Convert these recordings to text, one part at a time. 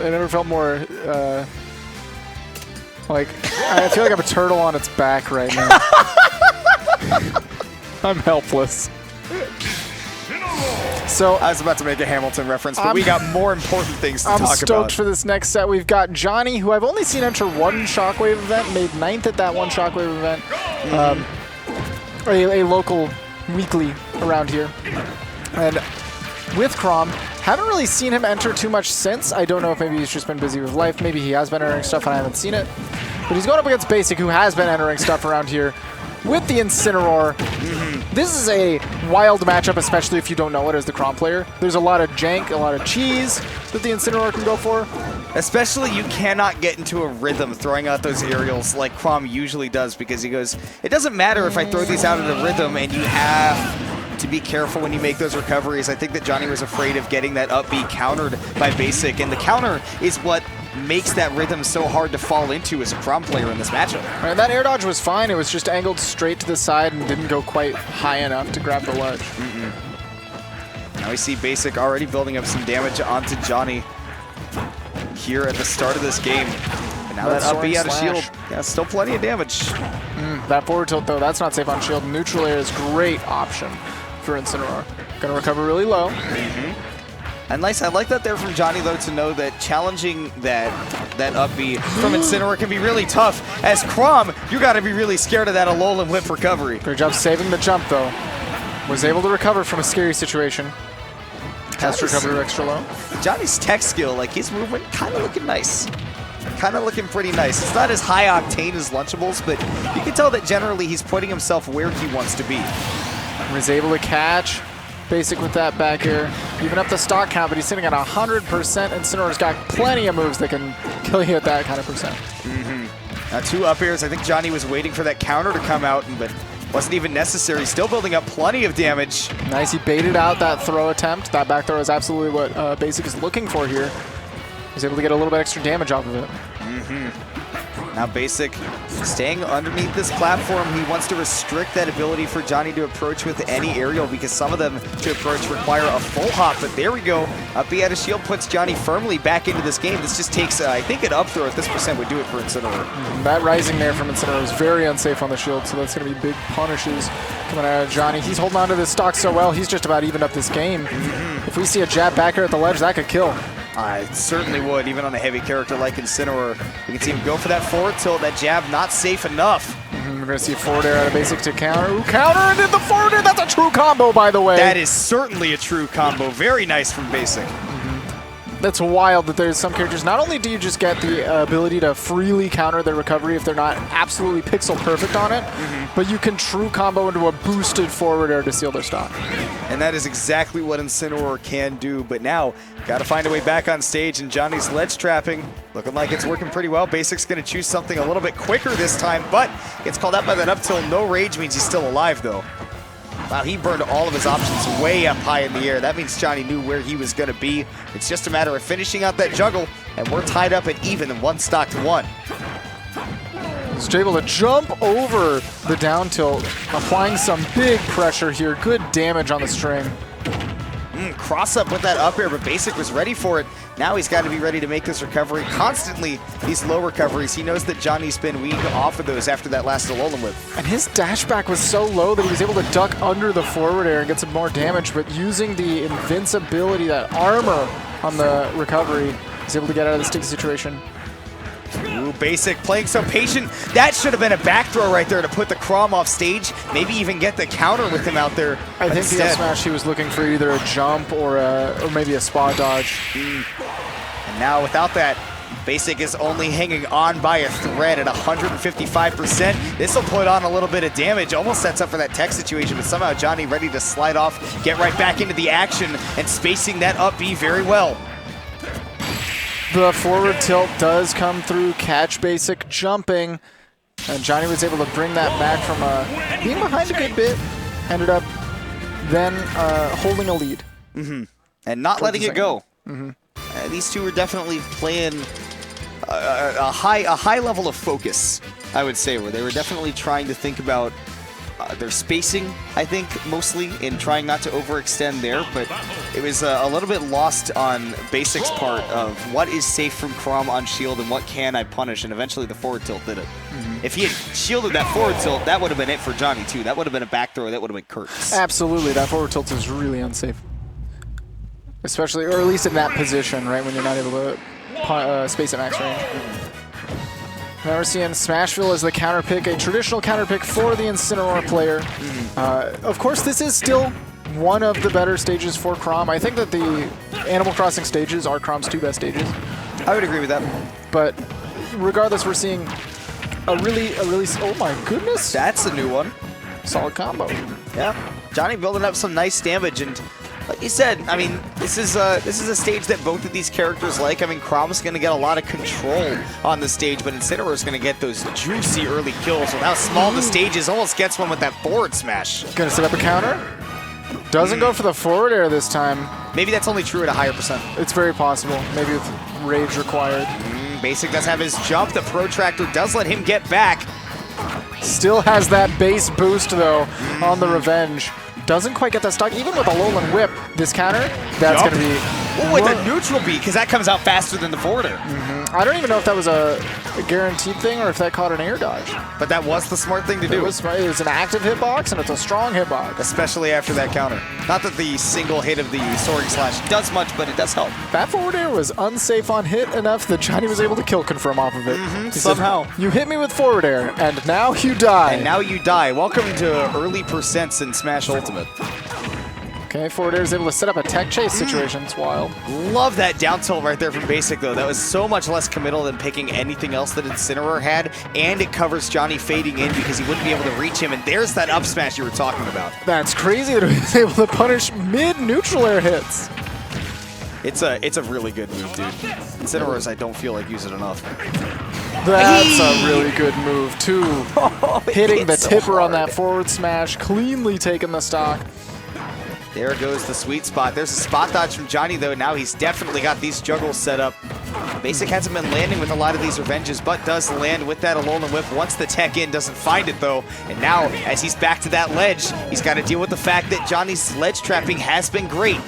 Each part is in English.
I never felt more, like, I feel like I'm a turtle on its back right now. I'm helpless. So I was about to make a Hamilton reference, but we got more important things to talk about. I'm stoked for this next set. We've got Jonhy, who I've only seen enter one Shockwave event, made 9th at that one Shockwave event. A local weekly around here. And with Chrom, haven't really seen him enter too much since. I don't know if maybe he's just been busy with life. Maybe he has been entering stuff and I haven't seen it. But he's going up against Basik, who has been entering stuff around here with the Incineroar. This is a wild matchup, especially if you don't know it as the Chrom player. There's a lot of jank, a lot of cheese that the Incineroar can go for. Especially you cannot get into a rhythm throwing out those aerials like Chrom usually does, because he goes, it doesn't matter if I throw these out at a rhythm, and you have to be careful when you make those recoveries. I think that Jonhy was afraid of getting that up B countered by Basik, and the counter is what makes that rhythm so hard to fall into as a Chrom player in this matchup. Right, that air dodge was fine. It was just angled straight to the side and didn't go quite high enough to grab the ledge. Now we see Basik already building up some damage onto Jonhy here at the start of this game. And now that up B out of shield, yeah, still plenty of damage. That forward tilt, though, that's not safe on shield. Neutral air is a great option for Incineroar. Gonna recover really low. And nice, I like that there from Jonhy, though, to know that challenging that up B from Incineroar can be really tough. As Chrom, you got to be really scared of that Alolan Whip recovery. Great job saving the jump, though. Was able to recover from a scary situation. Has to recover extra low. Jonny's tech skill, like his movement, kind of looking nice. Kind of looking pretty nice. It's not as high octane as Lunchables, but you can tell that generally he's putting himself where he wants to be. Was able to catch Basik with that back air. Even up the stock count, but he's sitting at 100%. Incineroar's got plenty of moves that can kill you at that kind of percent. Now 2 up airs. I think Jonny was waiting for that counter to come out, but wasn't even necessary. Still building up plenty of damage. Nice, he baited out that throw attempt. That back throw is absolutely what Basik is looking for here. He's able to get a little bit extra damage off of it. Now Basik staying underneath this platform. He wants to restrict that ability for Jonny to approach with any aerial, because some of them to approach require a full hop. But there we go. Up B out of shield puts Jonny firmly back into this game. This just takes, I think, an up throw at this percent would do it for Incineroar. That rising there from Incineroar is very unsafe on the shield, so that's going to be big punishes coming out of Jonny. He's holding on to this stock so well, he's just about evened up this game. If we see a jab back here at the ledge, that could kill. I certainly would, even on a heavy character like Incineroar. You can see him go for that forward tilt, that jab not safe enough. We're going to see a forward air out of Basik to counter. Ooh, counter and then the forward air. That's a true combo, by the way. That is certainly a true combo. Very nice from Basik. That's wild that there's some characters, not only do you just get the ability to freely counter their recovery if they're not absolutely pixel perfect on it, but you can true combo into a boosted forward air to seal their stock. And that is exactly what Incineroar can do, but now got to find a way back on stage, and Jonny's ledge trapping looking like it's working pretty well. Basik's going to choose something a little bit quicker this time, but gets called out by that up tilt. No rage means he's still alive, though. Wow, he burned all of his options way up high in the air. That means Jonny knew where he was going to be. It's just a matter of finishing out that juggle, and we're tied up at even, 1 stock to 1. He's able to jump over the down tilt, applying some big pressure here. Good damage on the string. Cross up with that up air, but Basik was ready for it. Now he's got to be ready to make this recovery. Constantly, these low recoveries. He knows that Jonny's been weak off of those after that last Alolan Whip. And his dash back was so low that he was able to duck under the forward air and get some more damage, but using the invincibility, that armor on the recovery, he's able to get out of the sticky situation. Ooh, Basik playing so patient. That should have been a back throw right there to put the Chrom off stage. Maybe even get the counter with him out there. I think the F smash, he was looking for either a jump or maybe a spot dodge. And now without that, Basik is only hanging on by a thread at 155%. This will put on a little bit of damage. Almost sets up for that tech situation, but somehow Jonny ready to slide off, get right back into the action, and spacing that up B very well. The forward tilt does come through, catch Basik jumping, and Jonny was able to bring that back from being behind a good bit, ended up then holding a lead. And not letting it go. These two are definitely playing a high level of focus, I would say, where they were definitely trying to think about their spacing, I think, mostly, in trying not to overextend there, but it was a little bit lost on Basik's part of what is safe from Chrom on shield and what can I punish, and eventually the forward tilt did it. If he had shielded that forward tilt, that would have been it for Jonhy, too. That would have been a back throw. That would have been curtains. Absolutely. That forward tilt is really unsafe. Especially, or at least in that position, right, when you're not able to space at max range. Now we're seeing Smashville as the counter pick, a traditional counter pick for the Incineroar player. Of course, this is still one of the better stages for Chrom. I think that the Animal Crossing stages are Chrom's 2 best stages. I would agree with that. But regardless, we're seeing a really, oh my goodness. That's a new one. Solid combo. Yeah. Jonhy building up some nice damage, and like you said, I mean, this is a stage that both of these characters like. I mean, Chrom's going to get a lot of control on the stage, but Incineroar's going to get those juicy early kills with how small the stage is. Almost gets one with that forward smash. Gonna set up a counter. Doesn't go for the forward air this time. Maybe that's only true at a higher percent. It's very possible. Maybe with rage required. Basik does have his jump. The Protractor does let him get back. Still has that base boost, though, on the revenge. Doesn't quite get that stock. Even with a Alolan Whip, this counter, that's going to be... Oh, with a neutral beat, because that comes out faster than the forwarder. I don't even know if that was a guaranteed thing or if that caught an air dodge. But that was the smart thing to do. It's an active hitbox, and it's a strong hitbox. Especially after that counter. Not that the single hit of the Soaring Slash does much, but it does help. That forward air was unsafe on hit enough that Jonhy was able to kill confirm off of it. Somehow. Said, you hit me with forward air, and now you die. And now you die. Welcome to early percents in Smash Ultimate. Okay, forward air is able to set up a tech chase situation. It's wild. Love that down tilt right there from Basik, though. That was so much less committal than picking anything else that Incineroar had, and it covers Jonhy fading in because he wouldn't be able to reach him, and there's that up smash you were talking about. That's crazy that he was able to punish mid-neutral air hits. It's a really good move, dude. Incineroar's I don't feel like use it enough. That's a really good move, too. Hitting the tipper on that forward smash, cleanly taking the stock. There goes the sweet spot. There's a spot dodge from Jonhy, though. Now he's definitely got these juggles set up. Basik hasn't been landing with a lot of these revenges, but does land with that Alolan Whip once the tech in. Doesn't find it, though. And now, as he's back to that ledge, he's got to deal with the fact that Johnny's ledge trapping has been great.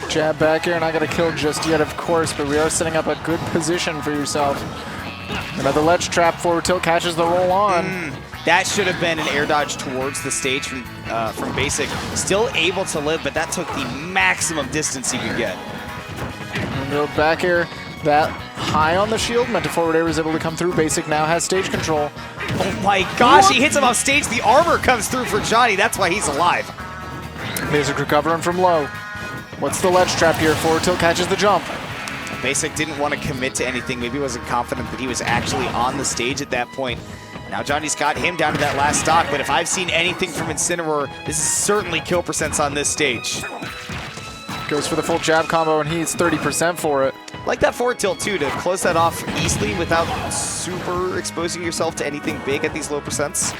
Jab back here, not going to kill just yet, of course, but we are setting up a good position for yourself. Another ledge trap, forward tilt catches the roll on. That should have been an air dodge towards the stage from Basik. Still able to live, but that took the maximum distance he could get. And go back air, that high on the shield, meant to forward air was able to come through. Basik now has stage control. Oh my gosh, he hits him off stage. The armor comes through for Jonhy. That's why he's alive. Basik recovering from low. What's the ledge trap here? Forward tilt catches the jump. Basik didn't want to commit to anything. Maybe he wasn't confident that he was actually on the stage at that point. Now Jonhy's got him down to that last stock, but if I've seen anything from Incineroar, this is certainly kill percents on this stage. Goes for the full jab combo, and he's 30% for it. Like that forward tilt, too, to close that off easily without super exposing yourself to anything big at these low percents.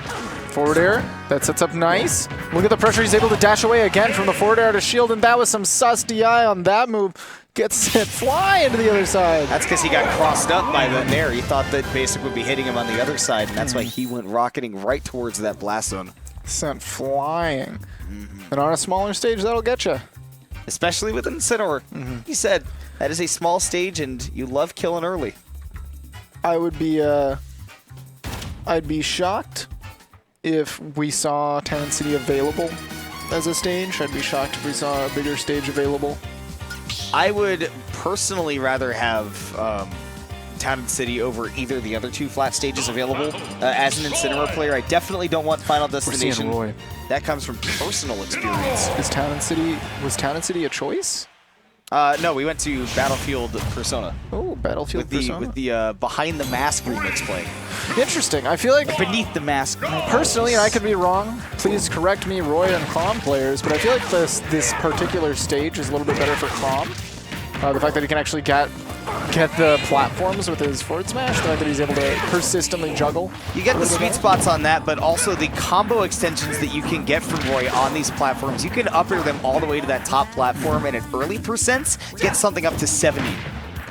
Forward air, that sets up nice. Look at the pressure, he's able to dash away again from the forward air to shield, and that was some sus DI on that move. Gets it flying to the other side. That's because he got crossed up by the nair. He thought that Basik would be hitting him on the other side, and that's why he went rocketing right towards that blast zone. Sent flying. And on a smaller stage, that'll get you. Especially with Incineroar. He said, that is a small stage, and you love killing early. I would be, I'd be shocked if we saw Town City available as a stage. I'd be shocked if we saw a bigger stage available. I would personally rather have Town and City over either the other two flat stages available. As an Incineroar player, I definitely don't want Final Destination. Roy. That comes from personal experience. Was Town and City a choice? No, we went to Battlefield Persona. Oh, Battlefield Persona. With the Behind the Mask remix playing. Interesting. I feel like Beneath the Mask. personally, and I could be wrong, please correct me, Roy and Chrom players, but I feel like this particular stage is a little bit better for Chrom. The fact that he can actually get the platforms with his forward smash, the fact that he's able to persistently juggle. You get the sweet spots on that, but also the combo extensions that you can get from Roy on these platforms. You can upper them all the way to that top platform, and at early percents, get something up to 70.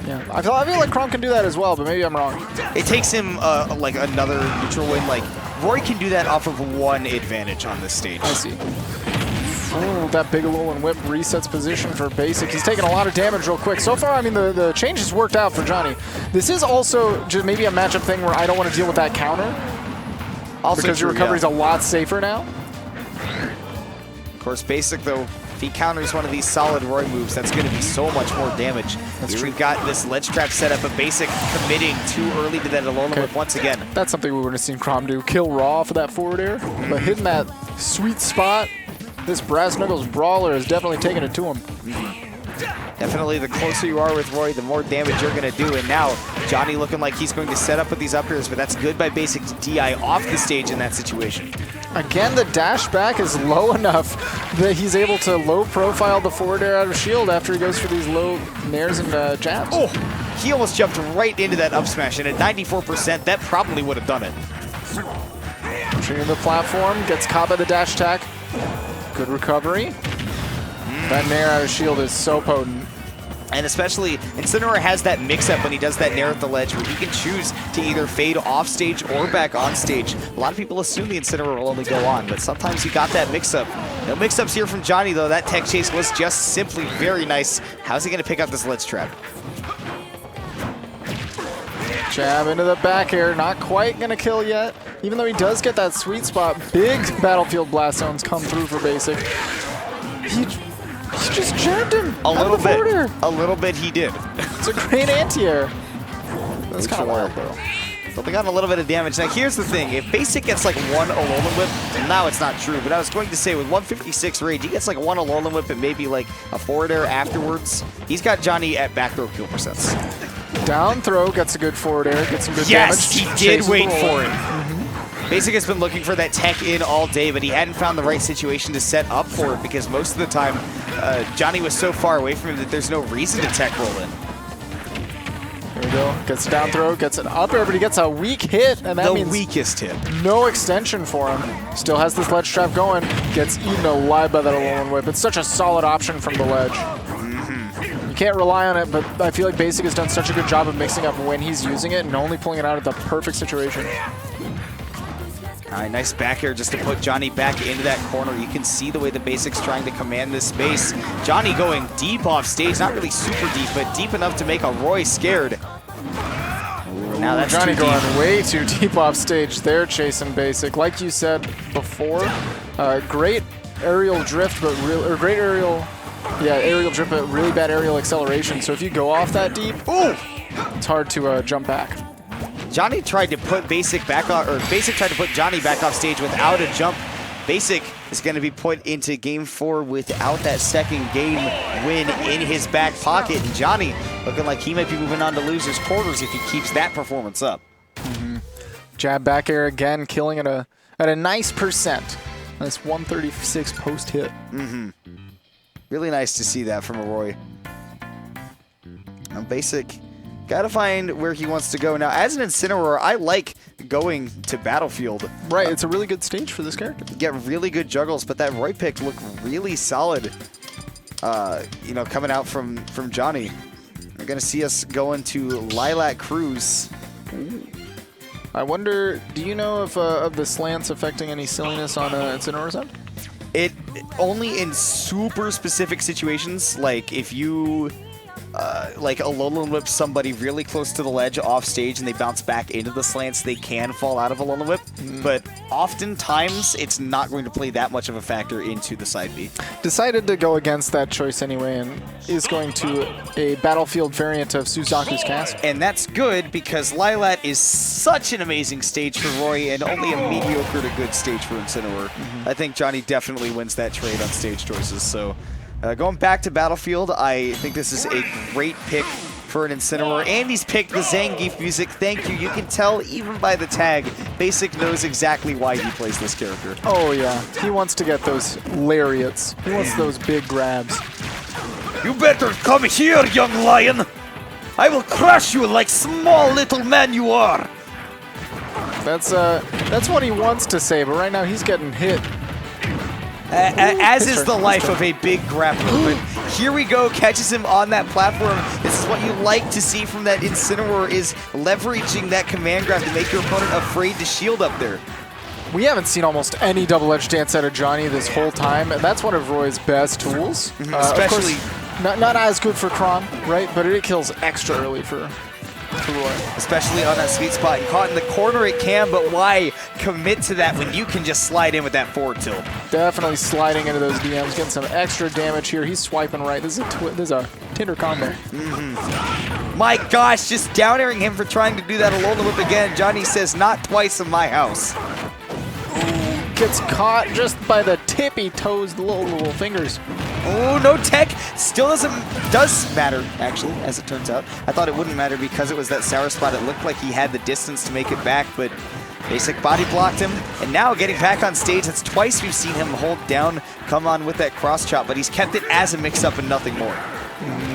Yeah, I feel like Chrom can do that as well, but maybe I'm wrong. It takes him like another neutral win, like Roy can do that off of one advantage on this stage. I see. Oh, that big Alolan Whip resets position for Basik. He's taking a lot of damage real quick. So far, I mean, the change has worked out for Jonhy. This is also just maybe a matchup thing where I don't want to deal with that counter. Also because your recovery's a lot safer now. Of course, Basik, though, if he counters one of these solid Roy moves, that's going to be so much more damage. Here we've got this ledge trap set up, but Basik committing too early to that Alolan Whip once again. That's something we would have seen Chrom do. Kill raw for that forward air, but hitting that sweet spot, this Brass Knuckles Brawler is definitely taking it to him. Definitely, the closer you are with Roy, the more damage you're going to do. And now, Jonhy looking like he's going to set up with these up airs, but that's good by Basik's DI off the stage in that situation. Again, the dash back is low enough that he's able to low profile the forward air out of shield after he goes for these low nairs and jabs. Oh, he almost jumped right into that up smash, and at 94%, that probably would have done it. Pushing the platform, gets caught by the dash attack. Good recovery. That nair out of shield is so potent. And especially, Incineroar has that mix-up when he does that nair at the ledge where he can choose to either fade off stage or back on stage. A lot of people assume the Incineroar will only go on, but sometimes you got that mix-up. No mix-ups here from Jonhy, though. That tech chase was just simply very nice. How's he going to pick up this ledge trap? Jab into the back air, not quite going to kill yet. Even though he does get that sweet spot, big Battlefield Blast Zones come through for Basik. He just jabbed him a little bit. A little bit he did. It's a great anti-air. That's kind of wild, though. But they got a little bit of damage. Now, here's the thing. If Basik gets like one Alolan Whip, now it's not true, but I was going to say with 156 rage, he gets like one Alolan Whip and maybe like a forward air afterwards. He's got Jonhy at back throw kill percents. Down throw, gets a good forward air, gets some good damage. Yes, he did wait for it. Basik has been looking for that tech in all day, but he hadn't found the right situation to set up for it because most of the time, Jonhy was so far away from him that there's no reason to tech roll in. Here we go. Gets a down throw, gets an up air, but he gets a weak hit, and that means the weakest hit. No extension for him. Still has this ledge trap going. Gets eaten alive by that Alolan Whip. It's such a solid option from the ledge. You can't rely on it, but I feel like Basik has done such a good job of mixing up when he's using it and only pulling it out at the perfect situation. All right, nice back air just to put Jonhy back into that corner. You can see the way the Basik's trying to command this space. Jonhy going deep off stage, not really super deep, but deep enough to make a Roy scared. Now that's Jonhy going way too deep off stage there, chasing Basik. Like you said before, great aerial drift, but great aerial drift, but really bad aerial acceleration. So if you go off that deep, it's hard to jump back. Jonhy tried to put Basik back off, or Basik tried to put Jonhy back off stage without a jump. Basik is going to be put into game 4 without that second game win in his back pocket. And Jonhy looking like he might be moving on to losers quarters if he keeps that performance up. Jab back air again, killing at a nice percent. Nice 136 post hit. Really nice to see that from a Roy. Now Basik gotta find where he wants to go. Now, as an Incineroar, I like going to Battlefield. Right, it's a really good stage for this character. You get really good juggles, but that Roy pick looked really solid, you know, coming out from Jonhy. We're gonna see us going to Lilac Cruise. I wonder, do you know if of the slants affecting any silliness on Incineroar's end? It only in super specific situations, like if you like Alolan Whip somebody really close to the ledge off stage and they bounce back into the slants, they can fall out of Alolan Whip. But oftentimes, it's not going to play that much of a factor into the side B. Decided to go against that choice anyway and is going to a Battlefield variant of Suzaku's Cast. And that's good because Lilat is such an amazing stage for Roy and only a mediocre to good stage for Incineroar. I think Jonhy definitely wins that trade on stage choices. So going back to Battlefield, I think this is a great pick for an Incineroar. And he's picked the Zangief music. Thank you. You can tell even by the tag, Basik knows exactly why he plays this character. Oh yeah, he wants to get those lariats. He wants those big grabs. You better come here, young lion. I will crush you like small little man you are. That's what he wants to say, but right now he's getting hit. As is the life of a big grappler. But here we go, catches him on that platform. This is what you like to see from that Incineroar, is leveraging that command grab to make your opponent afraid to shield up there. We haven't seen almost any double-edged dance out of Jonhy this whole time, and that's one of Roy's best tools. Especially... Of course, not as good for Chrom, right? But it kills extra early for Roy. Especially on that sweet spot. And caught in the corner it can, but why commit to that when you can just slide in with that forward tilt? Definitely sliding into those DMs, getting some extra damage here. He's swiping right. This is a Tinder combo. My gosh, just down airing him for trying to do that alone whip again. Jonhy says, not twice in my house. Gets caught just by the tippy toes, the little fingers. Oh, no tech. Still does matter, actually, as it turns out. I thought it wouldn't matter because it was that sour spot. It looked like he had the distance to make it back, but Basik body blocked him. And now getting back on stage, that's twice we've seen him hold down, come on with that cross chop, but he's kept it as a mix-up and nothing more.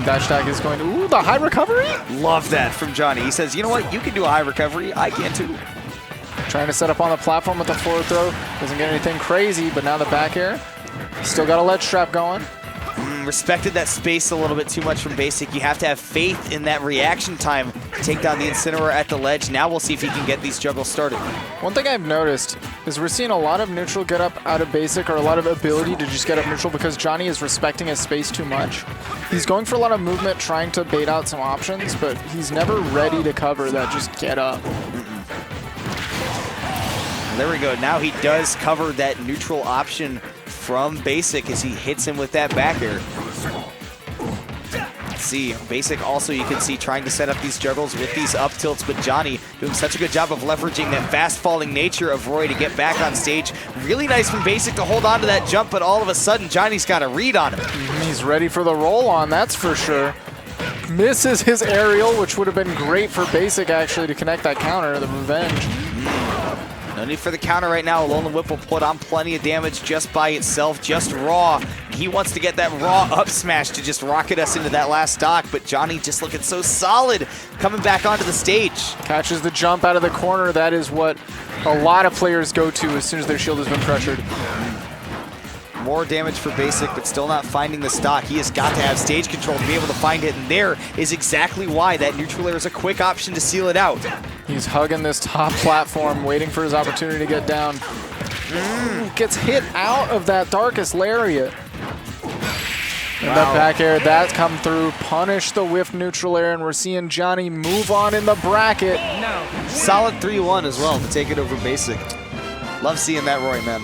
Dash attack is going to, ooh, the high recovery? Love that from Jonhy. He says, you know what, you can do a high recovery, I can too. Trying to set up on the platform with the forward throw. Doesn't get anything crazy, but now the back air. Still got a ledge trap going. Respected that space a little bit too much from Basik. You have to have faith in that reaction time to take down the Incineroar at the ledge. Now we'll see if he can get these juggles started. One thing I've noticed is we're seeing a lot of neutral get up out of Basik, or a lot of ability to just get up neutral because Jonhy is respecting his space too much. He's going for a lot of movement, trying to bait out some options, but he's never ready to cover that just get up. There we go. Now he does cover that neutral option from Basik as he hits him with that back air. Let's see, Basik also you can see trying to set up these juggles with these up tilts, but Jonhy doing such a good job of leveraging that fast falling nature of Roy to get back on stage. Really nice from Basik to hold on to that jump, but all of a sudden Johnny's got a read on him. He's ready for the roll on, that's for sure. Misses his aerial, which would have been great for Basik actually to connect that counter, the revenge. No need for the counter right now. Alolan Whip will put on plenty of damage just by itself, just raw. He wants to get that raw up smash to just rocket us into that last stock, but Jonhy just looking so solid coming back onto the stage. Catches the jump out of the corner. That is what a lot of players go to as soon as their shield has been pressured. More damage for Basik, but still not finding the stock. He has got to have stage control to be able to find it, and there is exactly why that neutral air is a quick option to seal it out. He's hugging this top platform, waiting for his opportunity to get down. Gets hit out of that darkest lariat. And that back air, that's come through. Punish the whiff neutral air, and we're seeing Jonhy move on in the bracket. Solid 3-1 as well to take it over Basik. Love seeing that, Roy, man.